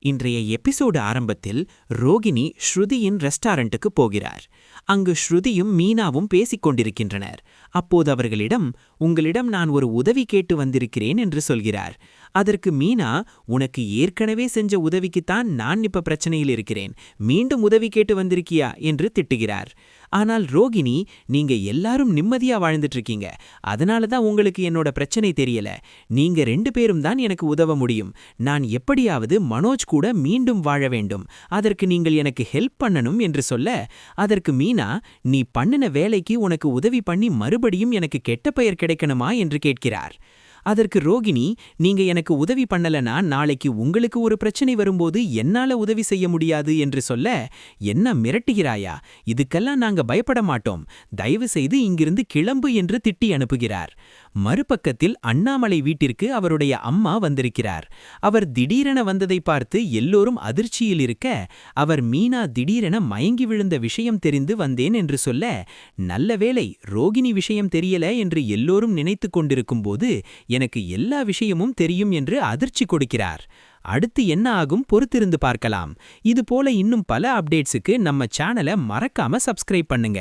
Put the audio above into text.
இன்றைய எபிசோடு ஆரம்பத்தில் ரோகிணி ஸ்ருதியின் ரெஸ்டாரண்ட்டுக்கு போகிறார். அங்கு ஸ்ருதியும் மீனாவும் பேசிக் கொண்டிருக்கின்றனர். அப்போது அவர்களிடம், உங்களிடம் நான் ஒரு உதவி கேட்டு வந்திருக்கிறேன் என்று சொல்கிறார். அதற்கு மீனா, உனக்கு ஏற்கனவே செஞ்ச உதவிக்குத்தான் நான் இப்ப பிரச்சனையில் இருக்கிறேன், மீண்டும் உதவி கேட்டு வந்திருக்கியா என்று திட்டுகிறார். ஆனால் ரோகிணி, நீங்க எல்லாரும் நிம்மதியா வாழ்ந்துட்டு இருக்கீங்க, அதனாலதான் உங்களுக்கு என்னோட பிரச்சனை தெரியல. நீங்க 2 பேரும் தான் எனக்கு உதவ முடியும். நான் எப்படியாவது மனோஜ் கூட மீண்டும் வாழ வேண்டும். அதற்கு நீங்கள் எனக்கு ஹெல்ப் பண்ணணும் என்று சொல்ல, அதற்கு மீனா, நீ பண்ணின வேலைக்கு உனக்கு உதவி பண்ணி மறுபடியும் எனக்கு கெட்ட பெயர் கிடைக்கணுமா என்று கேட்கிறார். அதற்கு ரோகிணி, நீங்க எனக்கு உதவி பண்ணலனா நாளைக்கு உங்களுக்கு ஒரு பிரச்சனை வரும்போது என்னால உதவி செய்ய முடியாது என்று சொல்ல, என்ன மிரட்டுகிறாயா? இதுக்கெல்லாம் நாங்க பயப்பட மாட்டோம், தயவு செய்து இங்கிருந்து கிளம்பு என்று திட்டி அனுப்புகிறார். மறுபக்கத்தில் அண்ணாமலை வீட்டிற்கு அவருடைய அம்மா வந்திருக்கிறார். அவர் திடீரென வந்ததை பார்த்து எல்லோரும் அதிர்ச்சியில் இருக்க, அவர் மீனா திடீரென மயங்கி விழுந்த விஷயம் தெரிந்து வந்தேன் என்று சொல்ல, நல்ல வேளை ரோகிணி விஷயம் தெரியல என்று எல்லோரும் நினைத்து கொண்டிருக்கும் போது எனக்கு எல்லா விஷயமும் தெரியும் என்று அதிர்ச்சி கொடுக்கிறார். அடுத்து என்ன ஆகும் பொறுத்திருந்து பார்க்கலாம். இது போல இன்னும் பல அப்டேட்ஸுக்கு நம்ம சேனலை மறக்காம சப்ஸ்கிரைப் பண்ணுங்க.